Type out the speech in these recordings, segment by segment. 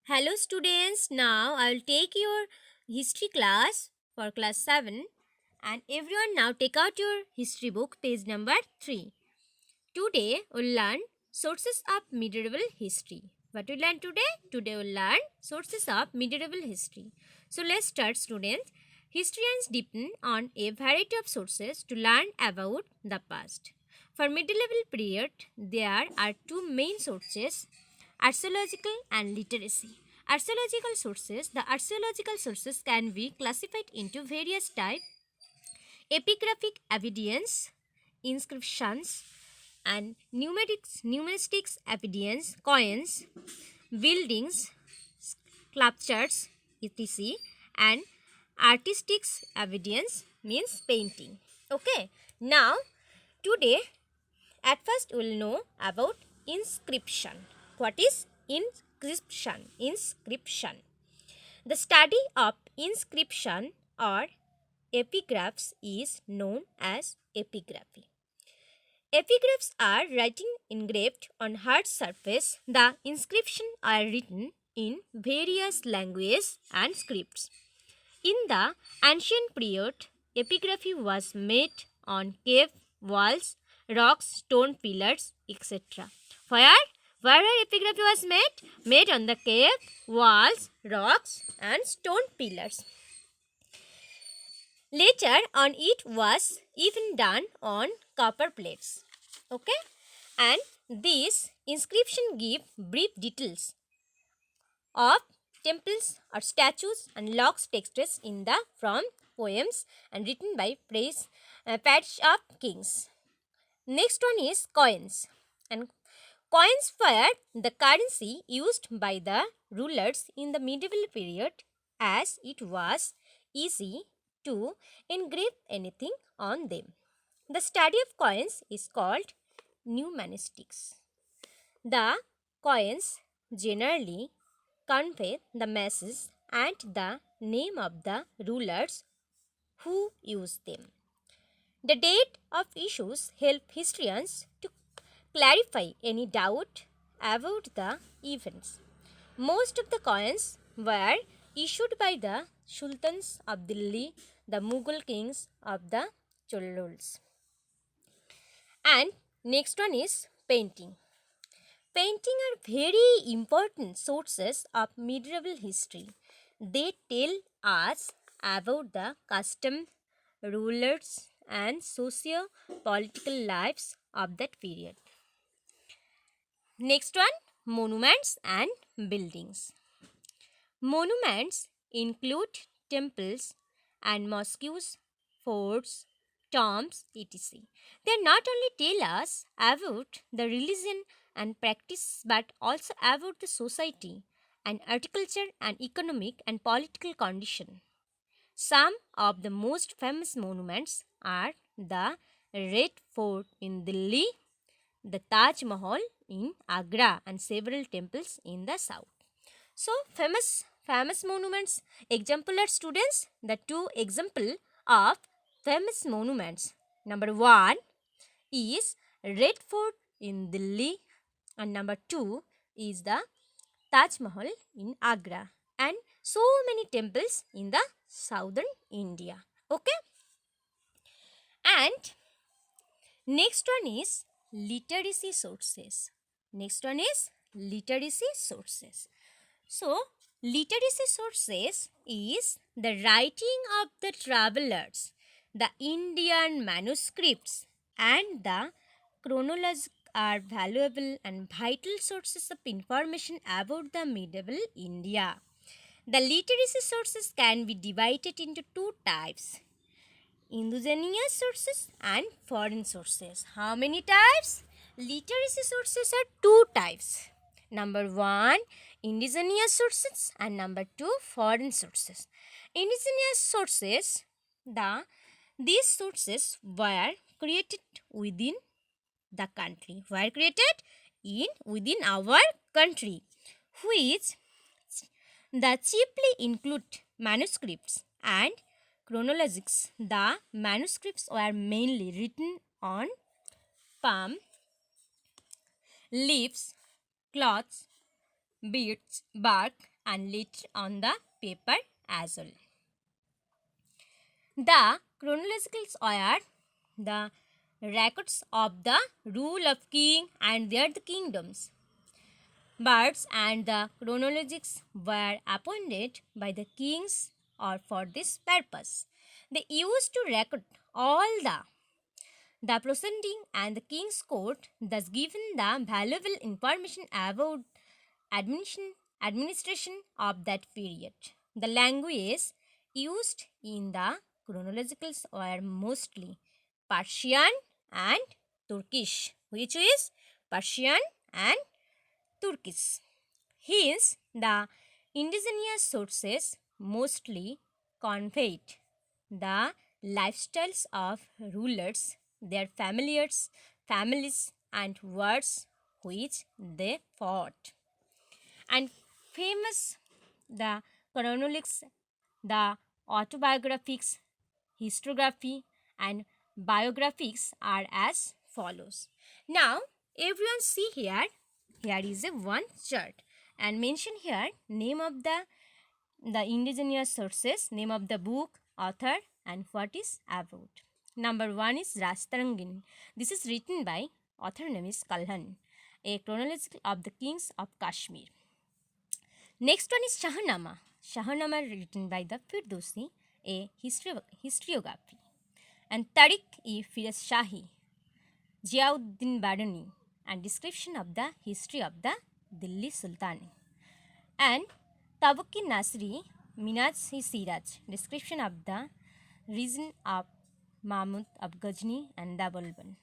Hello students, now I will take your history class for class 7 and everyone now take out your history book page number 3. Today we'll learn sources of medieval history. What we learn today? Today we'll learn sources of medieval history. So let's start students. Historians depend on a variety of sources to learn about the past. For medieval period, there are two main sources, archaeological and literacy. The archaeological sources can be classified into various types: epigraphic evidence, inscriptions, and numismatics evidence, coins, buildings, sculptures, etc., and artistic evidence means painting. Okay, now today at first we'll know about inscription. What is inscription? Inscription. The study of inscription or epigraphs is known as epigraphy. Epigraphs are writing engraved on hard surface. The inscriptions are written in various languages and scripts. In the ancient period, epigraphy was made on cave walls, rocks, stone pillars, etc. Where epigraphy was made? Made on the cave walls, rocks, and stone pillars. Later on, it was even done on copper plates. Okay, and these inscription give brief details of temples or statues and logs texts in the from poems and written by pages of kings. Next one is coins. And coins were the currency used by the rulers in the medieval period, as it was easy to engrave anything on them. The study of coins is called numismatics. The coins generally convey the message and the name of the rulers who use them. The date of issues help historians to clarify any doubt about the events. Most of the coins were issued by the sultans of Delhi, the Mughal kings of the Cholulus. And next one is painting. Painting are very important sources of medieval history. They tell us about the custom, rulers, and socio-political lives of that period. Next one, monuments and buildings. Monuments include temples and mosques, forts, tombs, etc. They not only tell us about the religion and practice but also about the society and agriculture and economic and political condition. Some of the most famous monuments are the Red Fort in Delhi, the Taj Mahal in Agra, and several temples in the south. So famous monuments. Example are students. The two example of famous monuments. Number 1 is Red Fort in Delhi, and number 2 is the Taj Mahal in Agra, and so many temples in the southern India. Okay, and next one is literacy sources. Next one is literacy sources. So, literacy sources is the writing of the travelers, the Indian manuscripts, and the chronology are valuable and vital sources of information about the medieval India. The literacy sources can be divided into two types: indigenous sources and foreign sources. How many types? Literacy sources are two types. Number 1, indigenous sources, and number 2, foreign sources. Indigenous sources, these sources were created within the country. Were created within our country, which the chiefly include manuscripts and chronologies. The manuscripts were mainly written on palm leaves, cloths, beads, bark, and later on the paper as well. The chronologicals are the records of the rule of king and their kingdoms. Births and the chronologies were appointed by the kings or for this purpose. They used to record all the proceeding and the king's court, thus giving the valuable information about administration of that period. The languages used in the chronologicals were mostly Persian and Turkish, which is Persian and Turkish. Hence, the indigenous sources mostly conveyed the lifestyles of rulers, their families, and wars which they fought. And famous the chronologies, the autobiographies, historiography, and biographies are as follows. Now, everyone see here. Here is a one chart and mention here name of the indigenous sources, name of the book, author, and what is about. Number 1 is Rastarangin. This is written by author name is Kalhan, a chronology of the kings of Kashmir. Next one is Shahnama. Shahnama written by the Firdausi, a historiography. And Tariq-e-Firoz Shahi, Ziauddin Badani, and description of the history of the Delhi Sultan. And Tabuki Nasri, Minaz-e-Siraj, description of the reign of Mahmud of Ghazni and the Balban.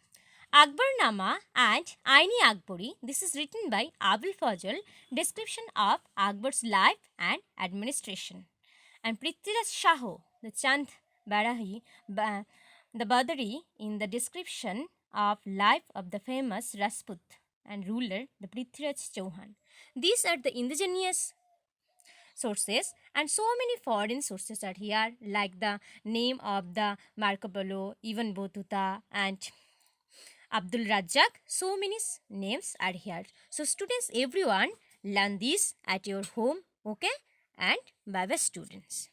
Akbarnama and Aini Akbari, this is written by Abul Fazl, description of Akbar's life and administration. And Prithviraj Shaho, the Chand Barahi, the Badari, in the description of life of the famous Rajput and ruler, the Prithviraj Chauhan. These are the indigenous sources, and so many foreign sources are here, like the name of the Marco Polo, Ibn Battuta, and Abdul Razzaq. So many names are here. So students, everyone learn this at your home, okay? And bye bye students.